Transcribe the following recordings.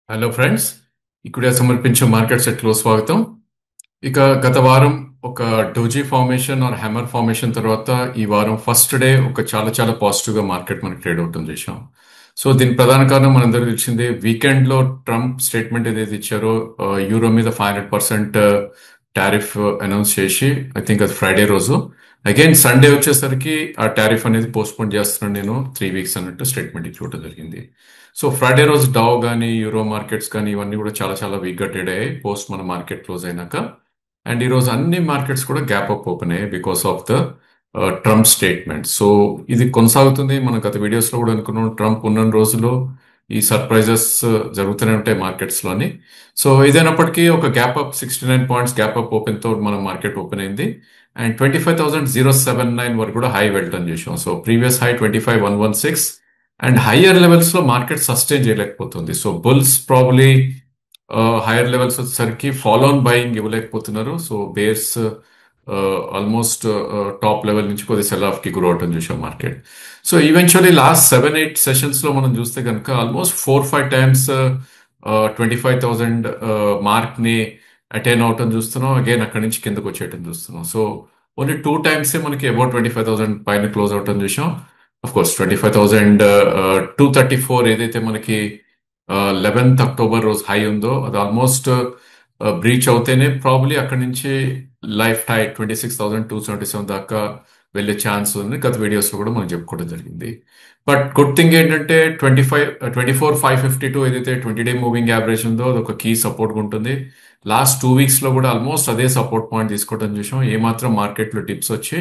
Hello friends, ఇక్కడ సమర్పించే market సెట్లో స్వాగతం. ఇక గత వారం ఒక doji formation are hammer formation తర్వాత ఈ వారం ఫస్ట్ డే ఒక చాలా చాలా పాజిటివ్గా మార్కెట్ మనకి ట్రేడ్ అవుతుంది చేసాం. సో దీని ప్రధాన కారణం మనందరికీ తెలిసిందే, వీకెండ్లో ట్రంప్ స్టేట్మెంట్ ఏదైతే ఇచ్చారో యూరో మీద 500% టారిఫ్ అనౌన్స్ చేసి, ఐ థింక్ అది ఫ్రైడే రోజు. అగైన్ సండే వచ్చేసరికి ఆ టారిఫ్ అనేది పోస్ట్పోన్ చేస్తున్నాను నేను 3 వీక్స్ అన్నట్టు స్టేట్మెంట్ ఇచ్చుకోవడం జరిగింది. సో ఫ్రైడే రోజు డావ్ కానీ యూరో మార్కెట్స్ కానీ ఇవన్నీ కూడా చాలా చాలా వీక్గా ట్రేడ్ అయ్యాయి పోస్ట్ మన మార్కెట్ క్లోజ్ అయినాక. అండ్ ఈరోజు అన్ని మార్కెట్స్ కూడా గ్యాప్ అప్ ఓపెన్ అయ్యాయి because of the Trump statement. So ఇది కొనసాగుతుంది. మనం గత వీడియోస్లో కూడా అనుకున్నాం, ట్రంప్ ఉన్న రోజుల్లో ఈ సర్ప్రైజెస్ జరుగుతూనే ఉంటాయి మార్కెట్స్లోని. సో ఇదైనప్పటికీ ఒక gap up 69 points gap up ఓపెన్తో మన మార్కెట్ ఓపెన్ అయింది. అండ్ 25,079 వరకు కూడా హై వెళ్ళటం చేసాం. So previous high 25,116 and higher levels లో మార్కెట్ సస్టైన్ చేయలేకపోతుంది. So bulls probably higher levels వచ్చేసరికి ఫాలో ఆన్ బయింగ్ ఇవ్వలేకపోతున్నారు. So bears almost top level నుంచి కొద్ది సెల్ ఆఫ్ కి గ్రో అవటం చూసాం market. So eventually last 7-8 sessions లో మనం చూస్తే కనుక ఆల్మోస్ట్ 4-5 టైమ్స్ 25,000 మార్క్ ని అటైన్ అవటం చూస్తున్నాం. అగైన్ అక్కడి నుంచి కిందకు వచ్చేయటం చూస్తున్నాం. సో ఓన్లీ 2 టైమ్సే మనకి అబౌట్ 25,000 పైన క్లోజ్ అవటం చూసాం. అఫ్ కోర్స్ 25,234 ఏదైతే మనకి 11th అక్టోబర్ రోజు హై ఉందో అది ఆల్మోస్ట్ బ్రీచ్ అవుతేనే ప్రాబ్లీ అక్కడి నుంచి లైఫ్ హై 26,277 దాకా వెళ్ళే ఛాన్స్ ఉంది. గత వీడియోస్లో కూడా మనం చెప్పుకోవడం జరిగింది. బట్ గుడ్ థింగ్ ఏంటంటే 24,552 ఏదైతే 20-డే మూవింగ్ యావరేజ్ ఉందో అది ఒక కీ సపోర్ట్గా ఉంటుంది. లాస్ట్ 2 వీక్స్లో కూడా ఆల్మోస్ట్ అదే సపోర్ట్ పాయింట్ తీసుకోవడం చూసాం. ఏమాత్రం మార్కెట్లో డిప్స్ వచ్చి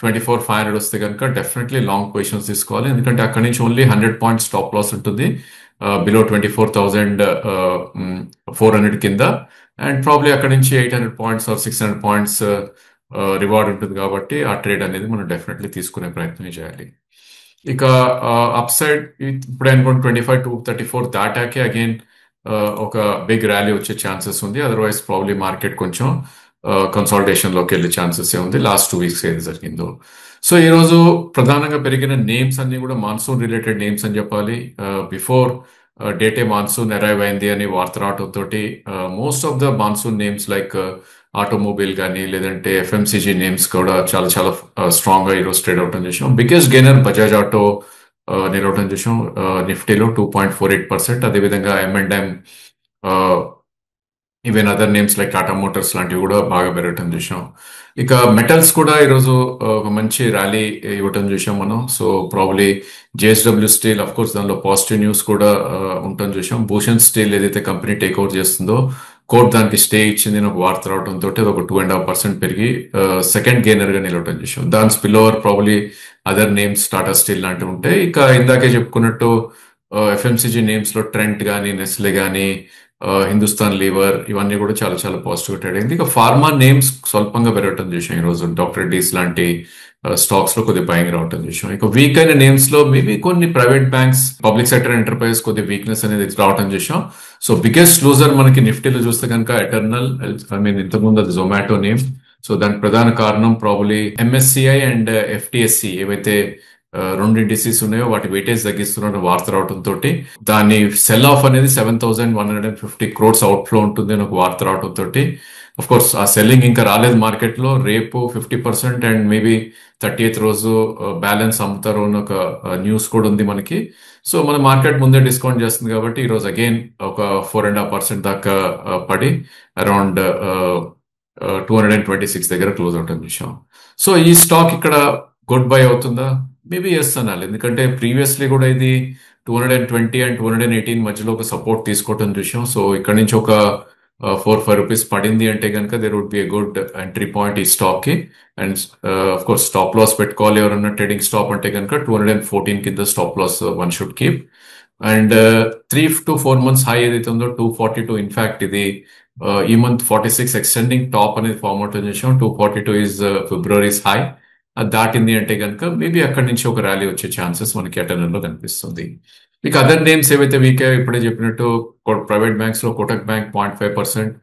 24,500 వస్తే కనుక డెఫినెట్లీ లాంగ్ పొజిషన్స్ తీసుకోవాలి. ఎందుకంటే అక్కడి నుంచి ఓన్లీ 100 పాయింట్స్ స్టాప్ లాస్ ఉంటుంది బిలో 24,400 కింద. అండ్ ప్రాబ్లీ అక్కడి నుంచి 800 పాయింట్స్ ఆర్ 600 పాయింట్స్ రివార్డ్ ఉంటుంది. కాబట్టి ఆ ట్రేడ్ అనేది మనం డెఫినెట్లీ తీసుకునే ప్రయత్నం చేయాలి. ఇక అప్ సైడ్ ఇప్పుడు అనుకోండి 25,234 దాటాకే అగైన్ ఒక బిగ్ ర్యాలీ వచ్చే ఛాన్సెస్ ఉంది. అదర్వైజ్ ప్రాబ్లీ మార్కెట్ కొంచెం కన్సాలిడేషన్ లోకి వెళ్ళే ఛాన్సెస్ ఉంది లాస్ట్ 2 వీక్స్ ఏది జరిగిందో. సో ఈ రోజు ప్రధానంగా పెరిగిన నేమ్స్ అన్ని కూడా మాన్సూన్ రిలేటెడ్ నేమ్స్ అని చెప్పాలి. బిఫోర్ డేటే మాన్సూన్ అరైవ్ అయింది అని వార్త రావడంతో most of the monsoon names like automobile కానీ లేదంటే ఎఫ్ఎంసీజీ నేమ్స్ కూడా చాలా చాలా స్ట్రాంగ్ గా ఈరోజు ట్రేడ్ అవటం చేసాం. బిగ్గెస్ట్ గెయినర్ బజాజ్ ఆటో నిలవటం చేసాం నిఫ్టీలో 2.48%. అదేవిధంగా M&M even other names like Tata Motors లాంటివి కూడా బాగా పెరగటం చూసాం. ఇక మెటల్స్ కూడా ఈరోజు ఒక మంచి ర్యాలీ ఇవ్వటం చూసాం మనం. So probably JSW steel of course దానిలో పాజిటివ్ న్యూస్ కూడా ఉండటం చూసాం. భూషణ్ స్టీల్ ఏదైతే కంపెనీ టేక్ ఓవర్ చేస్తుందో కోర్ట్ దానికి స్టే ఇచ్చింది ఒక వార్త రావడంతో అది ఒక 2.5% పెరిగి సెకండ్ గెయినర్ గా నిలవటం చూసాం. దాని spill over probably other names Tata steel లాంటివి ఉంటాయి. ఇక ఇందాకే చెప్పుకున్నట్టు ఎఫ్ఎంసీజీ నేమ్స్ లో ట్రెంట్ కానీ నెస్లే కానీ హిందుస్థాన్ లీవర్ ఇవన్నీ కూడా చాలా చాలా పాజిటివ్ ట్రేడ్ అయింది. ఇక ఫార్మా నేమ్స్ స్వల్పంగా పెరగటం చూసాం ఈరోజు. డాక్టర్ రెడ్డీస్ లాంటి స్టాక్స్ లో కొద్దిగా భయంగా రావటం చూసాం. ఇక వీక్ అయిన నేమ్స్ లో మేబీ కొన్ని private banks, public sector enterprise కొద్దిగా వీక్నెస్ అనేది రావటం చూసాం. సో బిగ్గెస్ట్ లూజర్ మనకి నిఫ్టీలో చూస్తే కనుక ఎటర్నల్, ఐ మీన్ ఇంతకుముందు అది జొమాటో నేమ్. సో దానికి ప్రధాన కారణం ప్రాబ్లీ ఎంఎస్సిఐ అండ్ ఎఫ్టిఎస్సి ఏవైతే రెండు ఇండిసీస్ ఉన్నాయో వాటి వెయిటేజ్ తగ్గిస్తున్న వార్త రావడంతో దాని సెల్ ఆఫ్ అనేది 7,150 crores అవుట్ఫ్లో ఉంటుంది అని ఒక వార్త రావడంతో అఫ్ కోర్స్ ఆ సెల్లింగ్ ఇంకా రాలేదు మార్కెట్ లో. రేపు 50% అండ్ మేబీ 30th రోజు బ్యాలెన్స్ అమ్ముతారు అని ఒక న్యూస్ కూడా ఉంది మనకి. సో మన మార్కెట్ ముందే డిస్కౌంట్ చేస్తుంది కాబట్టి ఈ రోజు అగైన్ ఒక 4.5% దాకా పడి అరౌండ్ 226 దగ్గర క్లోజ్ అవటం చూసాం. సో ఈ స్టాక్ ఇక్కడ గుడ్ బై అవుతుందా? మేబీ ఎస్ అనాలి. ఎందుకంటే ప్రీవియస్లీ కూడా ఇది 220 అండ్ 218 మధ్యలో ఒక సపోర్ట్ తీసుకోవటం చూసాం. సో ఇక్కడ నుంచి ఒక 4-5 రూపీస్ పడింది అంటే కనుక there would be a good entry point ఈ స్టాక్ కి. And of course stop loss పెట్టుకోవాలి ఎవరన్నా ట్రేడింగ్ స్టాప్ అంటే కనుక 214 కింద stop loss one should keep. And 3 to 4 months high ఏదైతే ఉందో 242, ఇన్ఫాక్ట్ ఇది ఈ మంత్ 46 ఎక్స్టెండింగ్ టాప్ అనేది ఫార్మ్ అవుట్ చేసాం. 242 ఈజ్ ఫిబ్రవరీస్ హై. అది దాటింది అంటే కనుక మేబీ అక్కడి నుంచి ఒక ర్యాలీ వచ్చే ఛాన్సెస్ మనకి ఎటర్నల్లో కనిపిస్తుంది. ఇక అదర్ నేమ్స్ ఏవైతే వీక్ ఇప్పుడే చెప్పినట్టు ప్రైవేట్ బ్యాంక్స్ లో Kotak bank 0.5%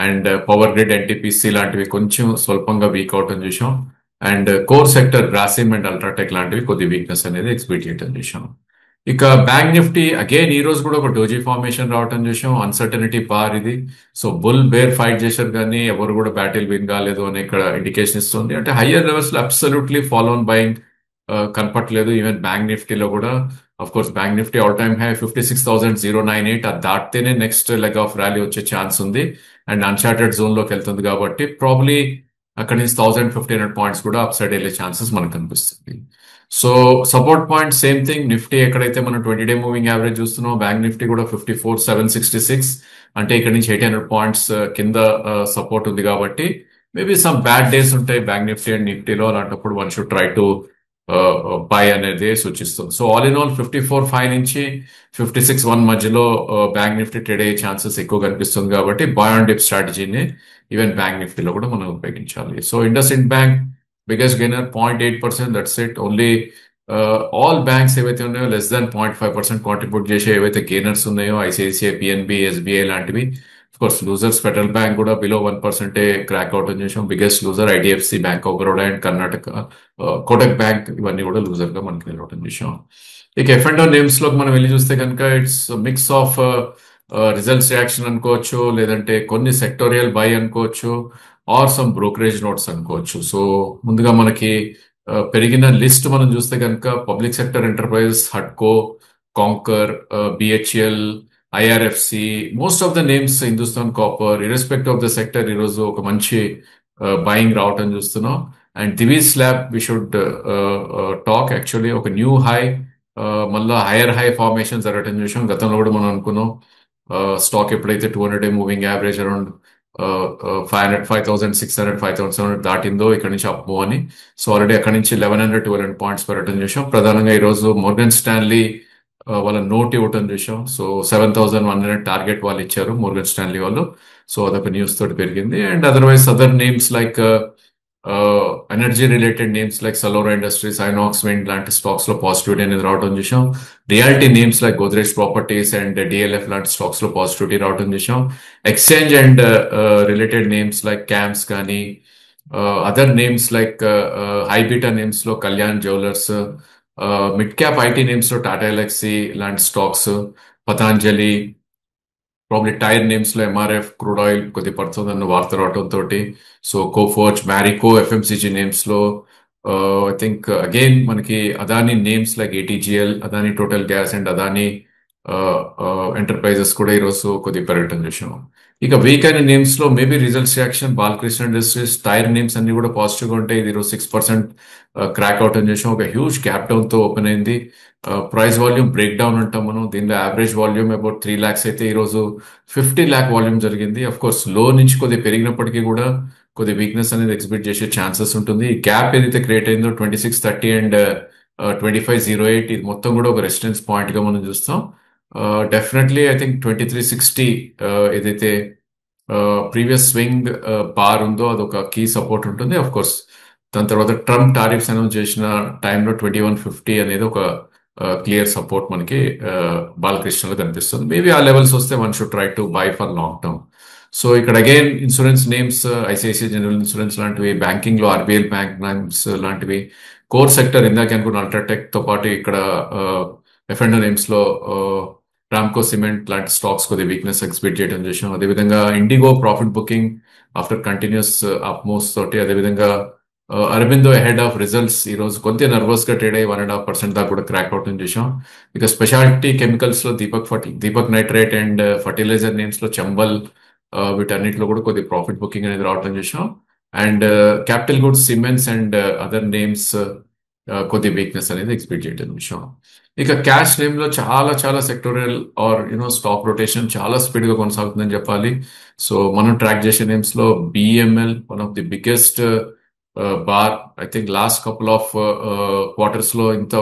and power grid, NTPC లాంటివి కొంచెం స్వల్పంగా వీక్ అవటం చూసాం. And core sector Grasim and UltraTech లాంటివి కొద్ది వీక్నెస్ అనేది ఎక్స్పెక్ట్ చేయడం చూసాం. ఇక బ్యాంక్ నిఫ్టీ అగైన్ ఈ రోజు కూడా ఒక డోజీ ఫార్మేషన్ రావటం చూసాం. అన్సర్టనిటీ బార్ ఇది. సో బుల్ బేర్ ఫైట్ చేశారు కానీ ఎవరు కూడా బ్యాటిల్ విన్ కాలేదు అని ఇక్కడ ఇండికేషన్ ఇస్తుంది. అంటే హయ్యర్ లెవెల్స్ లో అబ్సల్యూట్లీ ఫాలో ఆన్ బయింగ్ కనపట్లేదు. ఈవెన్ బ్యాంక్ నిఫ్టీలో కూడా of course bank Nifty all time high 56,098 అది దాటితేనే నెక్స్ట్ లెగ్ ఆఫ్ ర్యాలీ వచ్చే ఛాన్స్ ఉంది. అండ్ అన్చార్టెడ్ జోన్ లోకి వెళ్తుంది కాబట్టి ప్రాబ్లీ అక్కడి నుంచి 1,500 పాయింట్స్ కూడా అప్ సైడ్ వెళ్ళే ఛాన్సెస్ మనకు కనిపిస్తుంది. So support point same thing. Nifty ఎక్కడైతే మనం 20-డే మూవింగ్ యావరేజ్ చూస్తున్నాం, బ్యాంక్ నిఫ్టీ కూడా 54,766 అంటే ఇక్కడ నుంచి 800 పాయింట్స్ కింద సపోర్ట్ ఉంది కాబట్టి మేబీ సమ్ బ్యాడ్ డేస్ ఉంటాయి బ్యాంక్ నిఫ్టీ అండ్ నిఫ్టీలో. అలాంటప్పుడు one should try to by అనేది సూచిస్తుంది. సో ఆల్ ఇన్ ఆల్ 54,500 నుంచి 56,100 మధ్యలో బ్యాంక్ నిఫ్టీ ట్రేడ్ అయ్యే ఛాన్సెస్ ఎక్కువ కనిపిస్తుంది కాబట్టి బాయ్ ఆన్ డిప్ స్ట్రాటజీని ఈవెన్ బ్యాంక్ నిఫ్టీలో కూడా మనం ఉపయోగించాలి. So IndusInd bank biggest gainer 0.8%, that's it. Only all banks ఏవైతే ఉన్నాయో లెస్ దాన్ 0.5% కాంట్రిబ్యూట్ చేసే ఏవైతే గెయినర్స్ ఉన్నాయో ఐసిఐసిఐ, పిఎన్బి, ఎస్బీఐ లాంటివి. కోర్స్ లూజర్స్ ఫెడరల్ బ్యాంక్ కూడా బిలో 1% క్రాక్ అవుట్ అని చేసాం. Biggest loser IDFC, bank of Baroda and Karnataka Kotak bank ఇవన్నీ కూడా లూజర్ గా మనకి నిలవటం చేసాం. ఇక ఎఫ్ అండ్ నేమ్స్ లోకి మనం వెళ్ళి చూస్తే కనుక it's mix of results reaction అనుకోవచ్చు, లేదంటే కొన్ని సెక్టోరియల్ బై అనుకోవచ్చు, ఆర్ సమ్ బ్రోకరేజ్ నోట్స్ అనుకోవచ్చు. సో ముందుగా మనకి పెరిగిన లిస్ట్ మనం చూస్తే కనుక పబ్లిక్ సెక్టర్ ఎంటర్ప్రైజెస్, హడ్కో, Concor, BHEL, IRFC, most of the names, Hindustan copper, irrespective of the sector ఈరోజు ఒక మంచి బయింగ్ రావటం చూస్తున్నాం. And Divi's lab we should talk actually ఒక న్యూ హై, మళ్ళీ హైయర్ హై ఫార్మేషన్ జరగటం చూసాం. గతంలో కూడా మనం అనుకున్నాం స్టాక్ ఎప్పుడైతే 200-డే మూవింగ్ యావరేజ్ అరౌండ్ 5,600, 5,700 దాటిందో ఇక్కడ నుంచి అప్ మూవ్ అని. సో ఆల్రెడీ అక్కడ నుంచి 1,100-1,200 పాయింట్స్ పెరగటం చూసాం. ప్రధానంగా ఈరోజు మోర్గన్ స్టాన్లీ వాళ్ళ నోట్ ఇవ్వటం చూసాం. సో 7,100 టార్గెట్ వాళ్ళు ఇచ్చారు మోర్గన్ స్టాన్లీ వాళ్ళు. సో అదొక న్యూస్ తోటి పెరిగింది. And otherwise other names like energy related names like Salora industries, Inox wind లాంటి స్టాక్స్ లో పాజిటివిటీ అనేది రావడం చూసాం. Realty names like Godrej properties and DLF లాంటి స్టాక్స్ లో పాజిటివిటీ రావడం చూసాం. Exchange and related names like CAMS కానీ, other names like high beta names లో Kalyan jewellers, mid cap IT names లో టాటా ఎలక్సీ లాంటి stocks, Patanjali, probably tyre names లో ఎంఆర్ఎఫ్, క్రూడ్ ఆయిల్ కొద్ది పడుతుందన్న వార్త రావడంతో, so Coforge, Marico, FMCG names లో ఐ థింక్ అగైన్ మనకి Adani names like ATGL, Adani total gas and Adani enterprises కూడా ఈరోజు కొద్ది పెరగటం చూసాం. ఇక వీక్ అయిన నేమ్స్ లో maybe results reaction, Balkrishna industries, tyre names అన్ని కూడా పాజిటివ్ గా ఉంటాయి. ఇది ఈరోజు 6% క్రాక్ అవుట్ అని చేసాం. ఒక హ్యూజ్ గ్యాప్ డౌన్ తో ఓపెన్ అయింది. ప్రైస్ వాల్యూమ్ బ్రేక్ డౌన్ అంటాం మనం. దీనిలో యావరేజ్ వాల్యూమ్ అబౌట్ 3 lakhs అయితే ఈరోజు 50 lakh వాల్యూమ్ జరిగింది. అఫ్ కోర్స్ లో నుంచి కొద్దిగా పెరిగినప్పటికీ కూడా కొద్ది వీక్నెస్ అనేది ఎక్స్పెక్ట్ చేసే ఛాన్సెస్ ఉంటుంది. ఈ గ్యాప్ ఏదైతే క్రియేట్ అయిందో 2630 అండ్ 2508 ఇది మొత్తం కూడా ఒక రెసిస్టెన్స్ పాయింట్ గా మనం చూస్తాం. డెఫినెట్లీ ఐ థింక్ 2360 ఏదైతే ప్రీవియస్ స్వింగ్ బార్ ఉందో అదొక కీ సపోర్ట్ ఉంటుంది. అఫ్ కోర్స్ దాని తర్వాత ట్రంప్ టారిఫ్స్ అనౌన్స్ చేసిన టైంలో 2150 అనేది ఒక క్లియర్ సపోర్ట్ మనకి బాలకృష్ణలో కనిపిస్తుంది. మేబీ ఆ లెవెల్స్ వస్తే one should try to buy for long term. So ఇక్కడ again insurance names, ICICI general insurance లాంటివి, బ్యాంకింగ్ లో ఆర్బిఎల్ బ్యాంక్ నేమ్స్ లాంటివి, కోర్ సెక్టర్ ఇందాక అనుకున్న అల్ట్రాటెక్ తో పాటు ఇక్కడ ఎఫ్ అండ్ నేమ్స్ లో రామ్కో సిమెంట్ లాంటి స్టాక్స్ కొద్ది వీక్నెస్ ఎక్స్పెక్ట్ చేయడం చేసాం. అదేవిధంగా IndiGo profit booking after continuous up moves తోటి, అదేవిధంగా అరబిందో అహెడ్ ఆఫ్ రిజల్ట్స్ ఈ రోజు కొంత నర్వస్ గా ట్రేడ్ అయ్యి 1.5% దాకా కూడా క్రాక్ అవుట్ చేసాం. ఇక స్పెషాలిటీ కెమికల్స్ లో Deepak nitrate and fertiliser names లో చంబల్, వీటన్నిటిలో కూడా కొద్ది ప్రాఫిట్ బుకింగ్ అనేది రావడం చేసాం. And capital goods, cements and other names కొద్ది వీక్నెస్ అనేది ఎక్స్పెక్ట్ చేయడం విషయం. ఇక క్యాష్ నేమ్ లో చాలా చాలా సెక్టోరియల్ ఆర్ స్టాక్ రొటేషన్ చాలా స్పీడ్ గా కొనసాగుతుందని చెప్పాలి. సో మనం ట్రాక్ చేసే నేమ్స్ లో BML one of the biggest bar. I think last couple of quarters లో ఇంత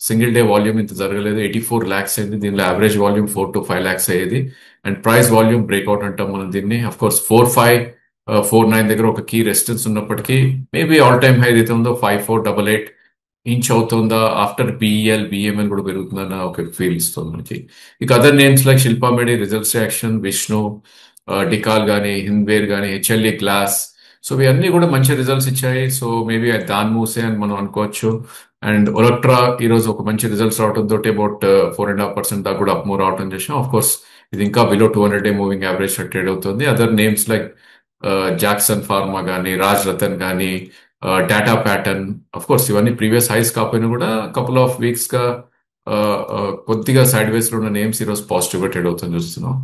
సింగిల్ డే వాల్యూమ్ ఇంత జరగలేదు. 84 lakhs అయింది. దీనిలో యావరేజ్ వాల్యూమ్ 4 to 5 lakhs అయ్యేది. అండ్ ప్రైస్ వాల్యూమ్ బ్రేక్అవుట్ అంటాం మనం దీన్ని. అఫ్ కోర్స్ 4549 దగ్గర ఒక కీ రెసిస్టెన్స్ ఉన్నప్పటికీ మేబీ ఆల్ టైమ్ హై ఏదైతే ఉందో 5488 ఇంచ్ అవుతుందా ఆఫ్టర్ బిఎంఎల్ కూడా పెరుగుతుందన్న ఒక ఫీల్ ఇస్తుంది మనకి. ఇక అదర్ నేమ్స్ లైక్ శిల్పా మెడి, రిజల్ట్స్ యాక్షన్, విష్ణు, డికాల్ కానీ, హింద్వేర్ కానీ, హెచ్ఎల్ఈ గ్లాస్, సో ఇవన్నీ కూడా మంచి రిజల్ట్స్ ఇచ్చాయి. సో మేబీ దాని మూసే అని మనం అనుకోవచ్చు. అండ్ ఒలక్ట్రా ఈ రోజు ఒక మంచి రిజల్ట్స్ రావడంతో అబౌట్ 4.5% దాకా కూడా అప్ మూవ్ రావడం చేసాం. ఆఫ్ కోర్స్ ఇది ఇంకా బిలో 200-డే మూవింగ్ యావరేజ్ ట్రేడ్ అవుతుంది. Other names like Jackson pharma కానీ, రాజ్ రతన్ కానీ, డాటా ప్యాటర్న్, అఫ్ కోర్స్ ఇవన్నీ ప్రీవియస్ హైస్ కాకపోయినా కూడా కపుల్ ఆఫ్ వీక్స్ గా కొద్దిగా సైడ్ వేస్ లో ఉన్న నేమ్స్ ఈరోజు పాజిటివ్ గా ట్రేడ్ అవుతుంది చూస్తున్నాం.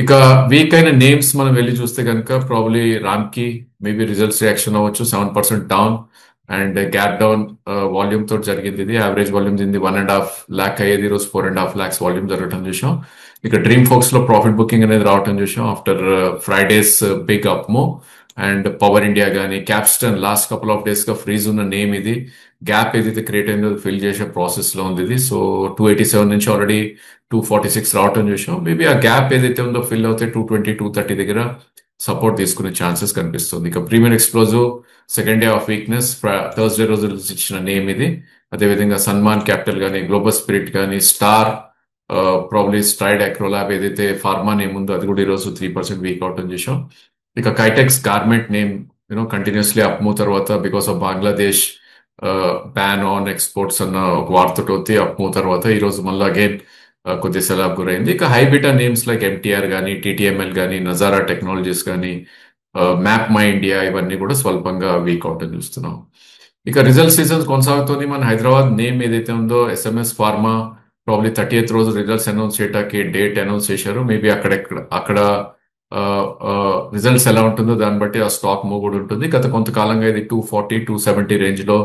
ఇక వీక్ అయిన నేమ్స్ మనం వెళ్ళి చూస్తే కనుక ప్రాబ్లీ రామ్కి మేబీ రిజల్ట్స్ రియాక్షన్ అవ్వచ్చు. 7% down and gap down volume తోటి జరిగింది. ఇది యావరేజ్ వాల్యూమ్ దీన్ని 1.5 lakh అయ్యేది, ఈరోజు 4.5 lakhs వాల్యూమ్ జరగడం చూసాం. ఇక డ్రీమ్ ఫోక్స్ లో ప్రాఫిట్ బుకింగ్ అనేది రావడం చూసాం after Friday's big upmove. And power India కానీ, Capston last couple of days గా ఫ్రీజ్ ఉన్న నేమ్ ఇది. గ్యాప్ ఏదైతే క్రియేట్ అయిందో ఫిల్ చేసే ప్రాసెస్ లో ఉంది ఇది. సో 287 నుంచి ఆల్రెడీ 246 రావటం చూసాం. మేబీ ఆ గ్యాప్ ఏదైతే ఉందో ఫిల్ అవుతే 220-230 దగ్గర సపోర్ట్ తీసుకునే ఛాన్సెస్ కనిపిస్తుంది. ఇక premium explosive second day of weakness Thursday రోజు ఇచ్చిన నేమ్ ఇది. అదేవిధంగా సన్మాన్ క్యాపిటల్ కానీ, గ్లోబల్ స్పిరిట్ కానీ, స్టార్ ప్రాబ్లీ స్ట్రైడ్ అక్రోలాబ్ ఏదైతే ఫార్మా నేమ్ ఉందో అది కూడా ఈరోజు 3% వీక్ అవటం చూసాం. ఇక Kitex garment name continuously up move తర్వాత because of Bangladesh ban on exports అన్న ఒక వార్తతోటి అప్ మూవ్ తర్వాత ఈ రోజు మళ్ళీ అగైన్ కొద్ది సెలాబ్ గురైంది. ఇక హైబిటా నేమ్స్ లైక్ ఎంటీఆర్ కానీ, టీటీఎంఎల్ కానీ, నజారా టెక్నాలజీస్ కానీ, మ్యాప్ మై ఇండియా ఇవన్నీ కూడా స్వల్పంగా వీక్ అవుట్ చూస్తున్నాం. ఇక రిజల్ట్ సీజన్స్ కొనసాగుతుంది. మన హైదరాబాద్ నేమ్ ఏదైతే ఉందో ఎస్ఎంఎస్ ఫార్మా ప్రాబ్లీ 30th రోజు రిజల్ట్స్ అనౌన్స్ చేయడానికి డేట్ అనౌన్స్ చేశారు. మేబీ అక్కడ రిజల్ట్స్ ఎలా ఉంటుందో దాన్ని బట్టి ఆ స్టాక్ మూవ్ కూడా ఉంటుంది. గత కొంతకాలంగా ఇది 240-270 రేంజ్ లో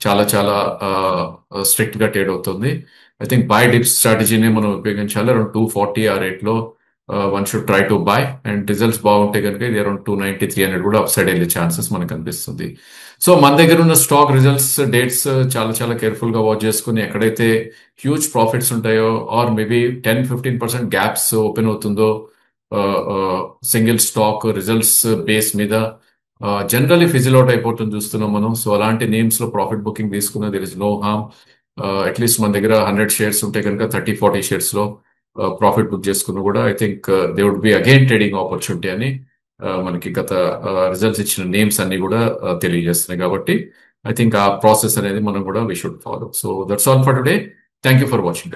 చాలా చాలా స్ట్రిక్ట్ గా ట్రేడ్ అవుతుంది. ఐ థింక్ బై డిప్స్ స్ట్రాటజీని మనం ఉపయోగించాలి. అరౌండ్ 240 ఆ రేట్ లో one should try to by. And results బాగుంటే కనుక ఇది అరౌండ్ 290-300 కూడా అప్ సైడ్ వెళ్ళే ఛాన్సెస్ మనకు కనిపిస్తుంది. సో మన దగ్గర ఉన్న స్టాక్ రిజల్ట్స్ డేట్స్ చాలా చాలా కేర్ఫుల్ గా వాచ్ చేసుకుని ఎక్కడైతే హ్యూజ్ ప్రాఫిట్స్ ఉంటాయో ఆర్ మేబీ 10-15% గ్యాప్స్ ఓపెన్ అవుతుందో సింగిల్ స్టాక్ రిజల్ట్స్ బేస్ మీద జనరల్లీ ఫిజిల్ అవుట్ అయిపోతుంది చూస్తున్నాం మనం. సో అలాంటి నేమ్స్ లో ప్రాఫిట్ బుకింగ్ తీసుకున్న there is no harm. At least మన దగ్గర 100 షేర్స్ ఉంటే కనుక 30-40 షేర్స్ లో ప్రాఫిట్ బుక్ చేసుకున్న కూడా I think there would be again trading opportunity అని మనకి గత రిజల్ట్స్ ఇచ్చిన నేమ్స్ అన్ని కూడా తెలియజేస్తున్నాయి. కాబట్టి ఐ థింక్ ఆ ప్రాసెస్ అనేది మనం కూడా we should follow. So that's all for today. Thank you for watching.